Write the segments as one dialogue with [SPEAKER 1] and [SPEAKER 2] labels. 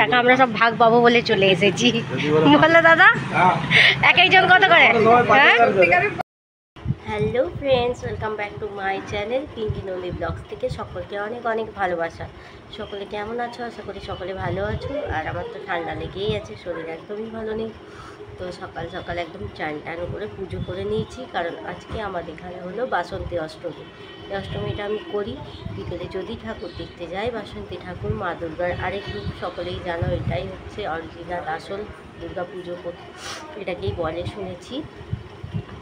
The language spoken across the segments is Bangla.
[SPEAKER 1] টাকা আমরা সব ভাগ পাবো বলে চলে এসেছি। বলো দাদা, এক একজন কত করে? Hello friends, welcome back to my channel Pinky নলি ব্লগস থেকে সকলকে অনেক অনেক ভালোবাসা। সকলে কেমন আছো? আশা করি সকলে ভালো আছো। আর আমার তো ঠান্ডা লেগেই আছে, শরীর একদমই ভালো নেই। তো সকাল সকাল একদম চান টান করে পুজো করে নিয়েছি, কারণ আজকে আমাদের এখানে হলো বাসন্তী অষ্টমী। এই অষ্টমীটা আমি করি বিকেলে, যদি ঠাকুর দেখতে যাই বাসন্তী ঠাকুর মা দুর্গার আরেক রূপ। সকলেই জানো এটাই হচ্ছে অরিজিনাল আসল দুর্গা পুজো, এটাকেই বলে শুনেছি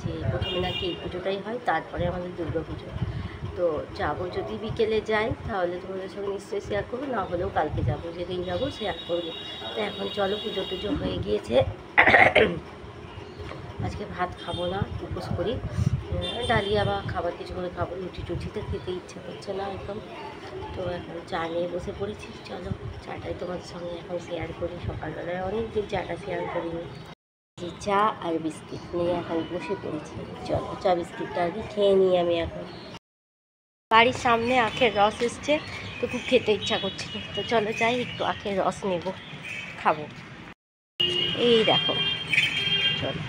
[SPEAKER 1] যে প্রথমে নাকি এই পুজোটাই হয়, তারপরে আমাদের দুর্গা পুজো। তো যাবো, যদি বিকেলে যাই তাহলে তোমাদের সঙ্গে নিশ্চয়ই শেয়ার করবো, না হলেও কালকে যাবো, যেদিন যাবো শেয়ার করবো। তো এখন চলো, পুজো টুজো হয়ে গিয়েছে। আজকে ভাত খাবো না, উপোস করি, ডালিয়া বা খাবার কিছু করে খাবো। রুটি টুটিতে খেতে ইচ্ছে করছে না একদম। তো এখন চা নিয়ে বসে পড়েছি। চলো চাটাই তোমাদের সঙ্গে এখন শেয়ার করি। সকালবেলায় অনেক দিন চাটা শেয়ার করিনি। চা আর বিস্কিট নিয়ে এখন বসে পড়েছি। চলো চা বিস্কিটটা আর কি খেয়ে নিই আমি এখন। বাড়ির সামনে আখের রস এসছে, তো খুব খেতে ইচ্ছা করছিল। তো চলো যাই, একটু আখের রস নেব, খাবো। এই দেখো, চলো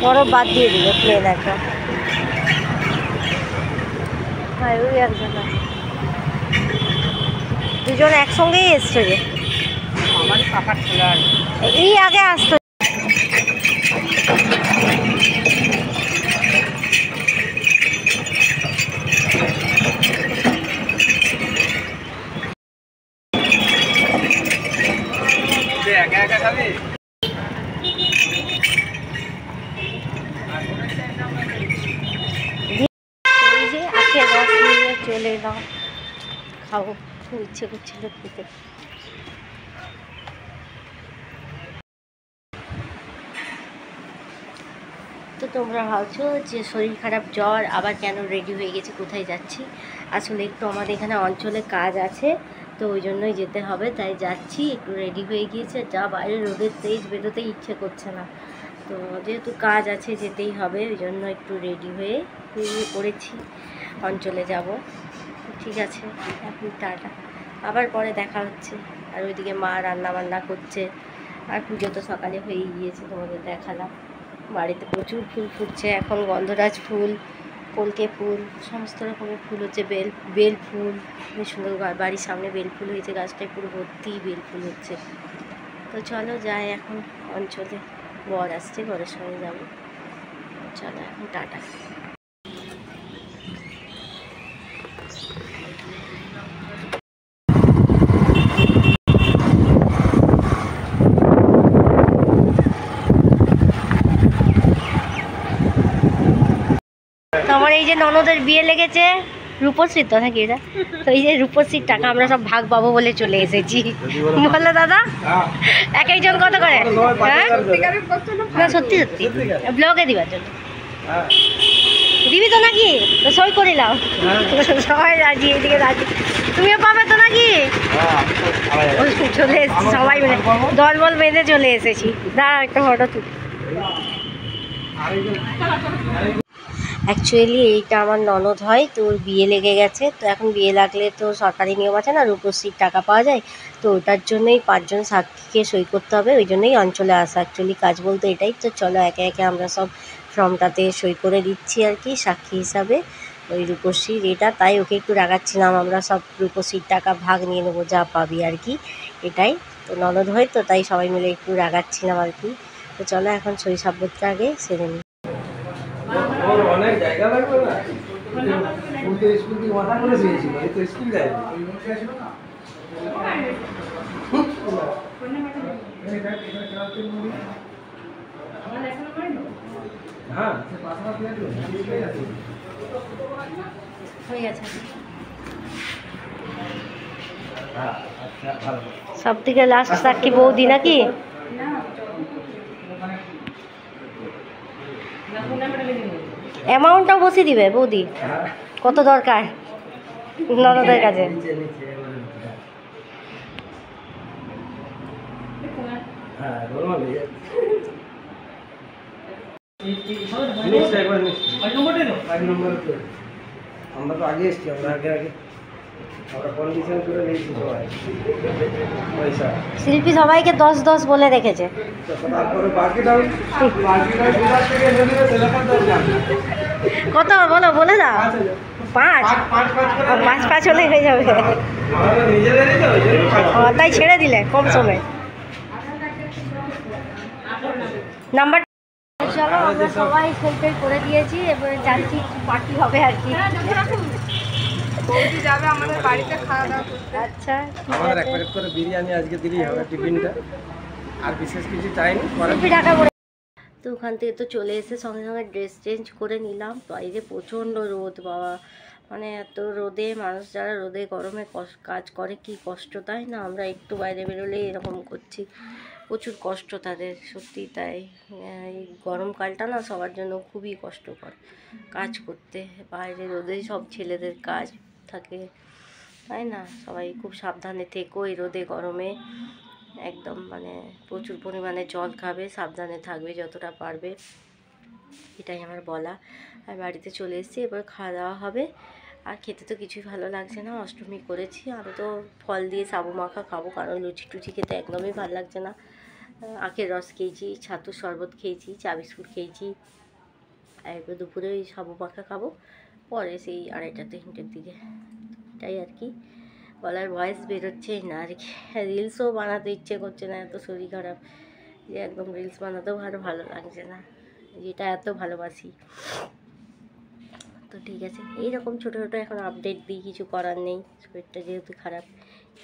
[SPEAKER 1] বরফ বাদ দিয়ে দিল প্লেন একটা। হ্যাঁ, ওই একজন দুজন একসঙ্গেই এসছে যে আমার পাপার ছেলে এই আগে আসতো। এই যে আখের রস নিয়ে চলে এলাম, খাবো, খুব ইচ্ছে করছিল খেতে। তো তোমরা ভাবছো যে শরীর খারাপ, জ্বর, আবার কেন রেডি হয়ে গেছে, কোথায় যাচ্ছি? আসলে একটু আমাদের এখানে অঞ্চলে কাজ আছে, তো ওই জন্যই যেতে হবে, তাই যাচ্ছি। একটু রেডি হয়ে গিয়েছে, যা বাইরে রোদের তেজ, বেরোতেই ইচ্ছে করছে না। তো যেহেতু কাজ আছে যেতেই হবে, ওই জন্য একটু রেডি হয়ে বেরিয়ে পড়েছি, অঞ্চলে যাব। ঠিক আছে, এখন টাটা, আবার পরে দেখা হচ্ছে। আর ওইদিকে মা রান্না বান্না করছে, আর পুজো তো সকালে হয়েই গিয়েছে, তোমাদের দেখালাম। বাড়িতে প্রচুর ফুল ফুটছে এখন, গন্ধরাজ ফুল, কলকে ফুল, সমস্ত রকমের ফুল হচ্ছে। বেল ফুল, বেশ সুন্দর। বাড়ির সামনে বেল ফুল হয়েছে, গাছটায় পুরো ভর্তি বেল ফুল হচ্ছে। তো চলো যাই এখন অঞ্চলে, বর আসছে, বরের সঙ্গে যাবো। চলো এখন টাটা। আমার এই যে ননদের বিয়ে লেগেছে, রূপশ্রী তো নাকি এটা, তো এই যে রূপশ্রীর টাকা আমরা সব ভাগ পাবো বলে চলে এসেছি। বলো দাদা, এক একজন কত করে? হ্যাঁ না, সত্যি সত্যি ব্লগে দিবার জন্য দিবি তো নাকি? তো সই করিলাম, সবাই রাজি, এদিকে রাজি। তুমিও পাবে তো নাকি? চলে এসেছি সবাই মিলে, দল বল বেঁধে চলে এসেছি। দাঁড়া একটা ফটো তুল। অ্যাকচুয়ালি এইটা আমার ননদ হয়, তো ওর বিয়ে লেগে গেছে। তো এখন বিয়ে লাগলে তো সরকারি নিয়ম আছে না, রূপশ্রীর টাকা পাওয়া যায়। তো ওটার জন্যই 5 জন সাক্ষীকে সই করতে হবে, ওই জন্যই অঞ্চলে আসা। অ্যাকচুয়ালি কাজ বলতে এটাই। তো চলো একে একে আমরা সব ফর্মটাতে সই করে দিচ্ছি আর কি, সাক্ষী হিসাবে ওই রূপশ্রীর এটা। তাই ওকে একটু রাগাচ্ছিলাম, আমরা সব রূপশ্রীর টাকা ভাগ নিয়ে নেবো, যা পাবি আর কি, এটাই। তো ননদ হয় তো তাই সবাই মিলে একটু রাগাচ্ছিলাম আর কি। তো চলো এখন সই সাব্যতটা আগে সেরে নিই।
[SPEAKER 2] অনেক জায়গা লাগবে না, স্কুল থেকে মাথা করে দিয়েছিল, এই তো স্কুল যায় হ্যাঁ
[SPEAKER 1] হয়ে গেছে। সব থেকে লাস্ট সাক্ষী বৌদি নাকি? অ্যামাউন্টটাও বসিয়ে দিবে বৌদি, কত দরকার ননদের কাছে।
[SPEAKER 2] আমরা তো আগে এসছি, আমরা আগে আমরা কন্ডিশন করে নিয়েছি সবাই পয়সা।
[SPEAKER 1] শিল্পী সবাইকে 10-10 বলে রেখেছে।
[SPEAKER 2] তারপরে বাকিটা দুবার থেকে এনে দিলে তেলাকার দরকার।
[SPEAKER 1] কত বলো, বলে দাও। 5 5 হলে হয়ে যাবে। তাই ছেড়ে দিলে কম সময় নাম্বার। চলো আমরা সবাই সেলফি করে দিয়েছি, এবারে যাচ্ছি, পার্টি হবে আর কি।
[SPEAKER 3] যাবে আমাদের বাড়িতে খাওয়া দাওয়া করতে।
[SPEAKER 1] আচ্ছা,
[SPEAKER 2] আমাদের এক প্যাকেট করে বিরিয়ানি আজকে দিলেই হবে টিফিনটা, আর বিশেষ কিছু চাইনি।
[SPEAKER 1] তো ওখান থেকে তো চলে এসে সঙ্গে সঙ্গে ড্রেস চেঞ্জ করে নিলাম। বাইরে প্রচণ্ড রোদ বাবা, মানে এত রোদে মানুষ যারা রোদে গরমে কাজ করে কি কষ্ট, তাই না? আমরা একটু বাইরে বেরোলেই এরকম করছি, প্রচুর কষ্ট তাদের, সত্যি তাই। এই গরমকালটা না সবার জন্য খুবই কষ্টকর কাজ করতে, বাইরে রোদে সব ছেলেদের কাজ থাকে, তাই না? সবাই খুব সাবধানে থেকো এই রোদে গরমে, একদম মানে প্রচুর পরিমাণে জল খাবে, সাবধানে থাকবে যতটা পারবে, এটাই আমার বলা। আর বাড়িতে চলে এসেছি, এবার খাওয়া দাওয়া হবে। আর খেতে তো কিছুই ভালো লাগছে না, অষ্টমী করেছি, আমি তো ফল দিয়ে সাবু মাখা খাবো, কারণ লুচি টুচি খেতে একদমই ভালো লাগছে না। আখের রস খেয়েছি, ছাতুর শরবত খেয়েছি, চা বিস্কুট খেয়েছি, আর এবার দুপুরে ওই সাবু মাখা খাবো, পরে সেই 2:30-3টের দিকে, এটাই আর কি। গলার ভয়েস বেরোচ্ছেই না আর কি। রিলসও বানাতে ইচ্ছে করছে না, এত শরীর খারাপ যে একদম রিলস বানাতেও ভালো লাগছে না, যেটা এত ভালোবাসি। তো ঠিক আছে, এইরকম ছোটো ছোটো এখন আপডেট দিই, কিছু করার নেই, শরীরটা যেহেতু খারাপ।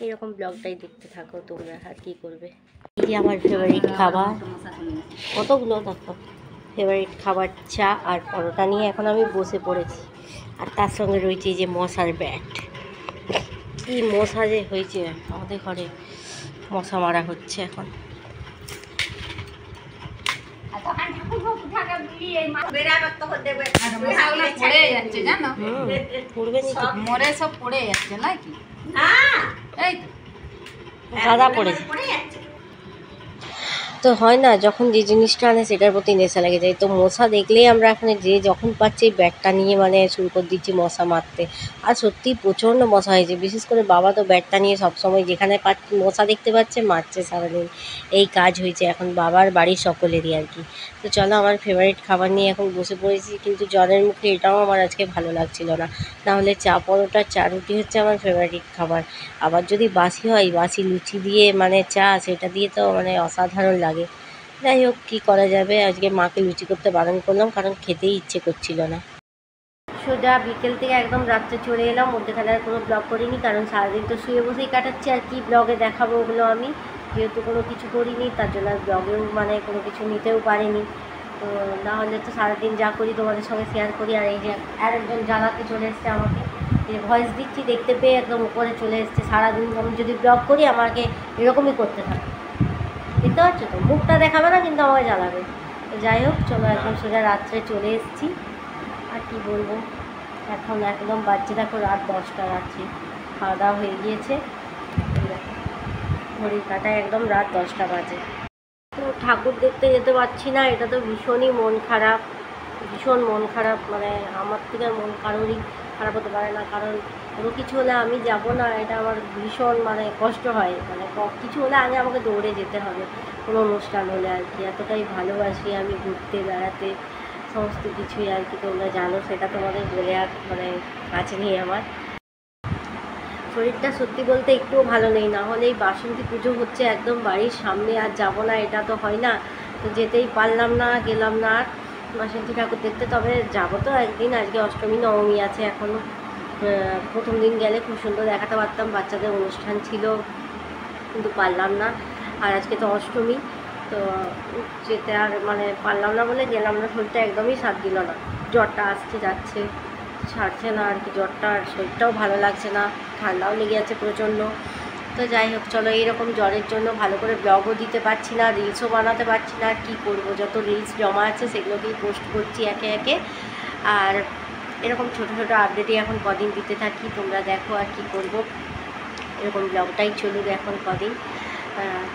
[SPEAKER 1] এইরকম ব্লগটাই দেখতে থাকো তোমরা, আর কী করবে। এই যে আমার ফেভারিট খাবার, কতগুলো দেখো, ফেভারিট খাবার চা আর পরোটা নিয়ে এখন আমি বসে পড়েছি। আর তার সঙ্গে রয়েছে এই যে মশার ব্যাট, কি মশা যে হয়েছে আমাদের ঘরে, মশা মারা হচ্ছে এখন। দাদা পড়েছে তো হয় না, যখন যে জিনিসটা আনে সেটার প্রতি নেশা লেগে যায়। তো মশা দেখলেই আমরা এখন যে যখন পাচ্ছি ব্যাটটা নিয়ে মানে শুরু করে দিচ্ছি মশা মারতে। আর সত্যি প্রচণ্ড মশা হয়েছে, বিশেষ করে বাবা তো ব্যাটটা নিয়ে সবসময় যেখানে পাচ্ছে মশা দেখতে পাচ্ছে মারছে সারাদিন, এই কাজ হয়েছে এখন বাবার বাড়ির সকলেরই আর কি। তো চলো, আমার ফেভারিট খাবার নিয়ে এখন বসে পড়েছি, কিন্তু জ্বরের মুখে এটাও আমার আজকে ভালো লাগছিল না। নাহলে চা পরোটা চা রুটি হচ্ছে আমার ফেভারিট খাবার। আবার যদি বাসি হয়, বাসি লুচি দিয়ে মানে চা, সেটা দিয়ে তো মানে অসাধারণ লাগে। যাই হোক, কী করা যাবে, আজকে মাকে লুচি করতে বারণ করলাম, কারণ খেতেই ইচ্ছে করছিল না। সোজা বিকেল থেকে একদম রাত্রে চলে এলাম, মধ্যেখানে আর কোনো ব্লগ করিনি, কারণ সারাদিন তো শুয়ে বসেই কাটাচ্ছি, আর কি ব্লগে দেখাবো ওগুলো আমি, যেহেতু কোনো কিছু করিনি, তার জন্য আর ব্লগেও মানে কোনো কিছু নিতেও পারিনি। তো নাহলে তো সারাদিন যা করি তোমাদের সঙ্গে শেয়ার করি। আর এই যে আরেকজন জ্বালাতে চলে এসছে আমাকে, যে ভয়েস দিচ্ছি দেখতে পেয়ে একদম উপরে চলে এসছে। সারাদিন আমি যদি ব্লগ করি আমাকে এরকমই করতে থাকে, বুঝতে পারছো তো, মুখটা দেখাবে না কিন্তু আমাকে জ্বালাবে। তো যাই হোক, চলো এখন সোজা রাত্রে চলে এসেছি, আর কি বলবো, এখন একদম বাজছে দেখো রাত 10টা, রাত্রি খাওয়া দাওয়া হয়ে গিয়েছে, ঘড়ির কাঁটায় একদম রাত 10টা বাজে। তো ঠাকুর দেখতে যেতে পারছি না, এটা তো ভীষণই মন খারাপ, ভীষণ মন খারাপ, মানে আমার থেকে মন কারোরই খারাপ হতে পারে না, কারণ কোনো কিছু হলে আমি যাব না, এটা আমার ভীষণ মানে কষ্ট হয়, মানে কিছু হলে আগে আমাকে দৌড়ে যেতে হবে কোনো অনুষ্ঠান হলে আর কি। এতটাই ভালোবাসি আমি ঘুরতে বেড়াতে, সমস্ত কিছুই আর কি, তোমরা জানো, সেটা তোমাদের বলে আর মানে কাছে নেই আমার। শরীরটা সত্যি বলতে একটুও ভালো নেই, না হলে এই বাসন্তী পুজো হচ্ছে একদম বাড়ির সামনে, আর যাবো না এটা তো হয় না, তো যেতেই পারলাম না, গেলাম না আর বাসন্তী ঠাকুর দেখতে। তবে যাবো তো একদিন, আজকে অষ্টমী নবমী আছে এখনও, প্রথম দিন গেলে খুব সুন্দর দেখাতে পারতাম, বাচ্চাদের অনুষ্ঠান ছিল কিন্তু পারলাম না। আর আজকে তো অষ্টমী, তো যেতে আর মানে পারলাম না বলে গেলাম না, শরীরটা একদমই সাথ দিল না, জ্বরটা আসছে যাচ্ছে, ছাড়ছে না আর কি জ্বরটা, আর শরীরটাও ভালো লাগছে না, ঠান্ডাও লেগে যাচ্ছে প্রচণ্ড। তো যাই হোক, চলো, এইরকম জ্বরের জন্য ভালো করে ব্লগও দিতে পারছি না, রিলসও বানাতে পারছি না, আর কী করবো, যত রিলস জমা আছে সেগুলোকেই পোস্ট করছি একে একে। আর এরকম ছোটো ছোটো আপডেটই এখন কদিন দিতে থাকি, তোমরা দেখো আর কি করব, এরকম ব্লগটাই চলুক এখন কদিন।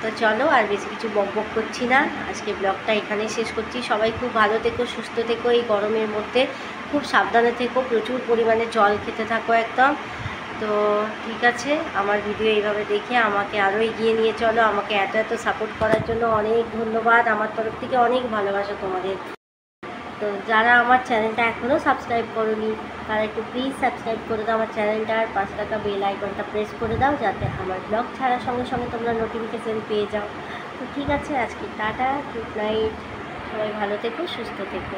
[SPEAKER 1] তো চলো আর বেশি কিছু বক বক করছি না, আজকে ব্লগটা এখানেই শেষ করছি। সবাই খুব ভালো থেকো, সুস্থ থেকো, এই গরমের মধ্যে খুব সাবধানে থেকো, প্রচুর পরিমাণে জল খেতে থাকো একদম। তো ঠিক আছে, আমার ভিডিও এইভাবে দেখে আমাকে আরও এগিয়ে নিয়ে চলো। আমাকে এত এত সাপোর্ট করার জন্য অনেক ধন্যবাদ, আমার তরফ থেকে অনেক ভালোবাসা তোমাদের। তো যারা আমার চ্যানেলটা এখনও সাবস্ক্রাইব করোনি তারা একটু প্লিজ সাবস্ক্রাইব করে দাও আমার চ্যানেলটা, আর পাশে থাকা বেল আইকনটা প্রেস করে দাও যাতে আমার ব্লগ ছাড়ার সঙ্গে সঙ্গে তোমরা নোটিফিকেশান পেয়ে যাও। তো ঠিক আছে, আজকে টাটা, গুড নাইট, সবাই ভালো থেকো, সুস্থ থেকো।